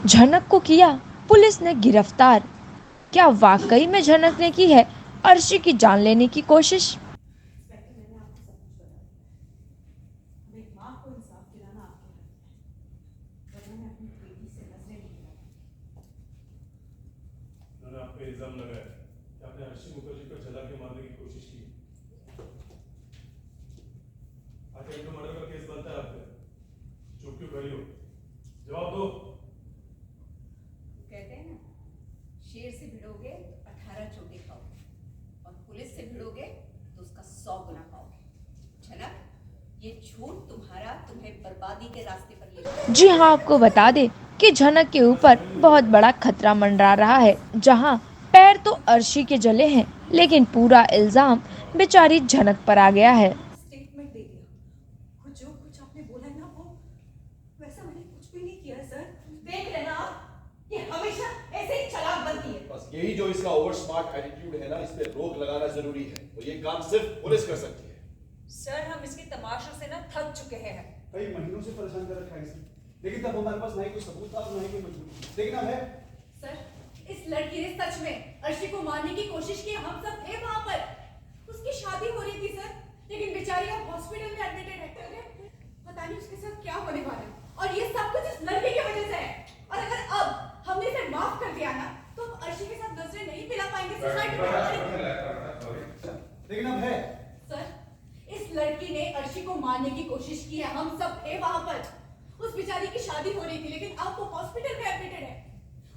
झनक को किया पुलिस ने गिरफ्तार। क्या वाकई में झनक ने की है अर्शी की जान लेने की कोशिश? उन्होंने आप पे इल्जाम लगाया कि आपने अर्शी मुखर्जी को जला के मारने की कोशिश की। आखिर तो मर्डर का केस बनता है आप पे, चुप क्यों खड़ी हो? जवाब दो। कहते हैं ना, शेर से भिड़ोगे 18 चोटें खाओगे और पुलिस से भिड़ोगे तो उसका 100 गुना खाओगे। झनक, ये झूठ तुम्हें बर्बादी के रास्ते पर ले जाएगा। जी हाँ, आपको बता दें कि झनक के ऊपर बहुत बड़ा खतरा मंडरा रहा है। जहां पैर तो अर्शी के जले हैं, लेकिन पूरा इल्जाम बेचारी झनक पर आ गया है। स्टेटमेंट दे दिया और जो कुछ आपने बोला ना, वो वैसा मैंने कुछ भी नहीं किया सर। देख लेना आप, ये हमेशा ऐसे ही चालाक बनती है। बस यही जो इसका ओवर स्मार्ट एटीट्यूड है ना, इस पे रोक लगाना जरूरी है और ये काम सिर्फ पुलिस कर सकती है। सर, हम इसके तमाशों से ना थक चुके हैं। कई महीनों से परेशान कर रखा है इसने, लेकिन तब हमारे पास ना ही कोई सबूत था ना ही कोई मजबूरी, लेकिन अब है। सर, इस लड़की ने सच में अर्शी को मारने की कोशिश की। हम सब थे वहां पर, उसकी शादी हो रही थी सर, लेकिन बेचारी अब हॉस्पिटल में एडमिटेड है। पता नहीं उसके साथ क्या होने वाला है, और ये सब कुछ इस लड़के की वजह से है। और अगर अब हमने इसे माफ कर दिया ना, तो हम अर्शी के साथ नजरें नहीं मिला पाएंगे सोसाइटी में। लेकिन अब है। सर, इस लड़की ने अर्शी को मारने की कोशिश की है। हम सब थे वहां पर। उस बेचारी की शादी हो रही थी, लेकिन अब वो हॉस्पिटल में एडमिटेड है।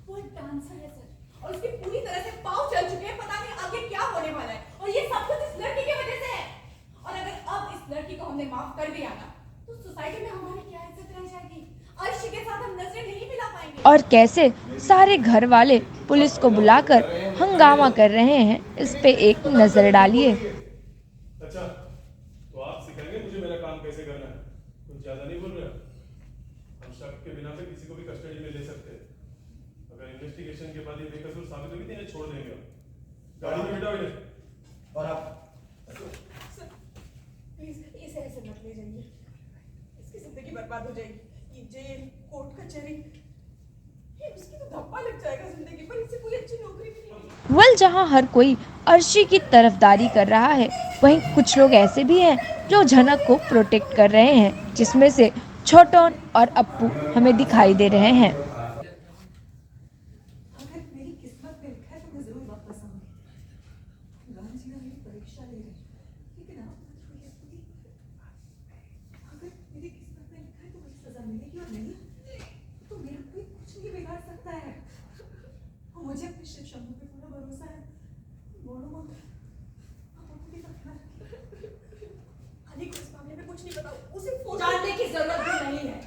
वो एक डांसर है सर, और उसके पूरी तरह से पांव चल चुके हैं। पता नहीं आगे क्या होने वाला है, और ये सब कुछ इस लड़की की वजह से है। और अगर अब इस लड़की को हमने माफ कर दिया ना, तो सोसाइटी में हमारी क्या इज्जत रह जाएगी? अर्शी के साथ हम नजरें नहीं मिला पाएंगे। और कैसे सारे घर वाले पुलिस को बुलाकर हंगामा कर रहे हैं, इस पे एक नजर डालिए। अच्छा, तो आप सिखाएंगे मुझे मेरा काम कैसे करना है? कुछ ज्यादा नहीं बोल रहे? हम शक के बिना पे किसी को भी कस्टडी में ले सकते हैं। अगर इन्वेस्टिगेशन के बाद ये बेकसूर साबित होगी तो इन्हें छोड़ देंगे हम। गाड़ी में बिठाओ इन्हें। और आप सर, प्लीज इसे ऐसे मत ले जाइए। इसकी जिंदगी बर्बाद हो जाएगी। ये जेल, कोर्ट कचहरी, ये उसकी तो धब्बा लग जाएगा जिंदगी पर। इसे कोई अच्छी नौकरी भी नहीं। वेल, जहां हर कोई अर्शी की तरफदारी कर रहा है, वहीं कुछ लोग ऐसे भी हैं जो झनक को प्रोटेक्ट कर रहे हैं, जिसमें से छोटन और अप्पू हमें दिखाई दे रहे हैं। अगर मेरी किस्मत में लिखा है तो मैं जरूर वापस आऊंगी। गांधी जी मेरी परीक्षा ले रहे हैं, लेकिन आप अगर मेरी किस्मत में लिखा है तो मुझे सजा मिलेगी, और नहीं तो मेरा कोई कुछ नहीं बिगाड़ सकता है। और मुझे अपने शिव शंभू पे पूरा भरोसा है। बोलो मत, आप अपनी ख्याल रखिए। अली को इस मामले में कुछ नहीं पता, उसे जानने की जरूरत भी नहीं है।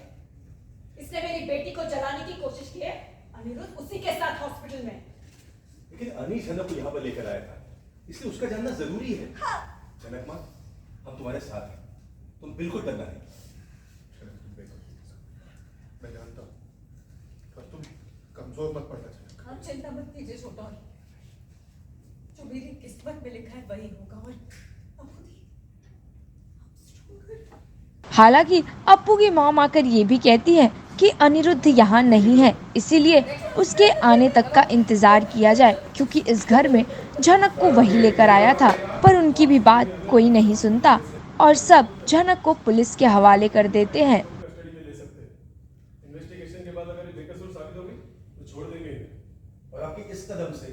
इसने मेरी बेटी को जलाने की कोशिश की है। अनिरुद्ध उसी के साथ हॉस्पिटल में। लेकिन अनी झनक को यहाँ पर लेकर आया था, इसलिए उसका जानना जरूरी है। हाँ। झनक माँ, हम तुम्हारे साथ हैं, तुम बिल्कुल डरना नहीं। मैं जानता हूँ, पर तुम कमजोर मत पड़ना चाहिए। आप चिंता मत कीजिए छोटा, जो मेरी किस्मत में लिखा है वही होगा। और अब खुद ही हालांकि अप्पू की मॉम आकर ये भी कहती है कि अनिरुद्ध यहाँ नहीं है, इसीलिए उसके आने तक का इंतजार किया जाए, क्योंकि इस घर में झनक को वही लेकर आया था। पर उनकी भी बात कोई नहीं सुनता और सब झनक को पुलिस के हवाले कर देते हैं। कस्टडी में ले सकते हैं। इन्वेस्टिगेशन के बाद अगर ये बेकसूर साबित होगी तो छोड़ देंगे इन्हें। और आपके इस कदम से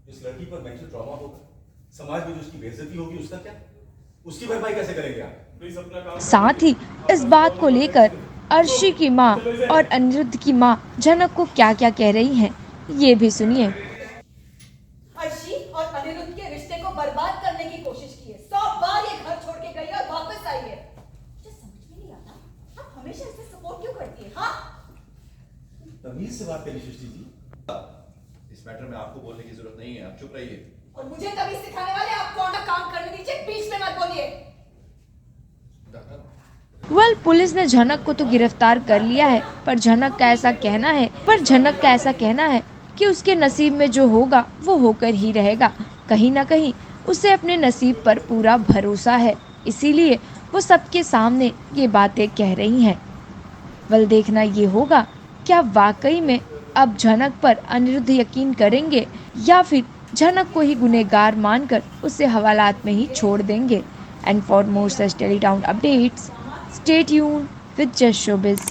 जिस लड़की पर मेंटल ट्रॉमा होगा, समाज में जो उसकी बेइज्जती होगी, उसका क्या? उसकी भरपाई कैसे करेंगे आप? प्लीज अपना काम। साथ ही इस बात को लेकर अर्शी की माँ और अनिरुद्ध की माँ झनक को क्या क्या कह रही हैं, ये भी सुनिए। अर्शी और अनिरुद्ध के रिश्ते को बर्बाद करने की कोशिश की है। 100 बार ये घर छोड़ के गई और वापस आई है। मुझे समझ में नहीं आता, आप हमेशा इसे सपोर्ट क्यों करती है? हाँ, तमीज से बात करिए सृष्टि जी। इस मैटर में आपको बोलने की जरूरत नहीं है, आप चुप रहिए। और मुझे तभी सिखाने वाले आपको अपना काम करने दीजिए, बीच में मत बोलिए। वेल, पुलिस ने झनक को तो गिरफ्तार कर लिया है, पर झनक का ऐसा कहना है कि उसके नसीब में जो होगा वो होकर ही रहेगा। कहीं ना कहीं उसे अपने नसीब पर पूरा भरोसा है, इसीलिए वो सबके सामने ये बातें कह रही हैं। वेल, देखना ये होगा क्या वाकई में अब झनक पर अनिरुद्ध यकीन करेंगे या फिर झनक को ही गुनहगार मानकर उसे हवालात में ही छोड़ देंगे। And for more such telly town updates, stay tuned with just showbiz.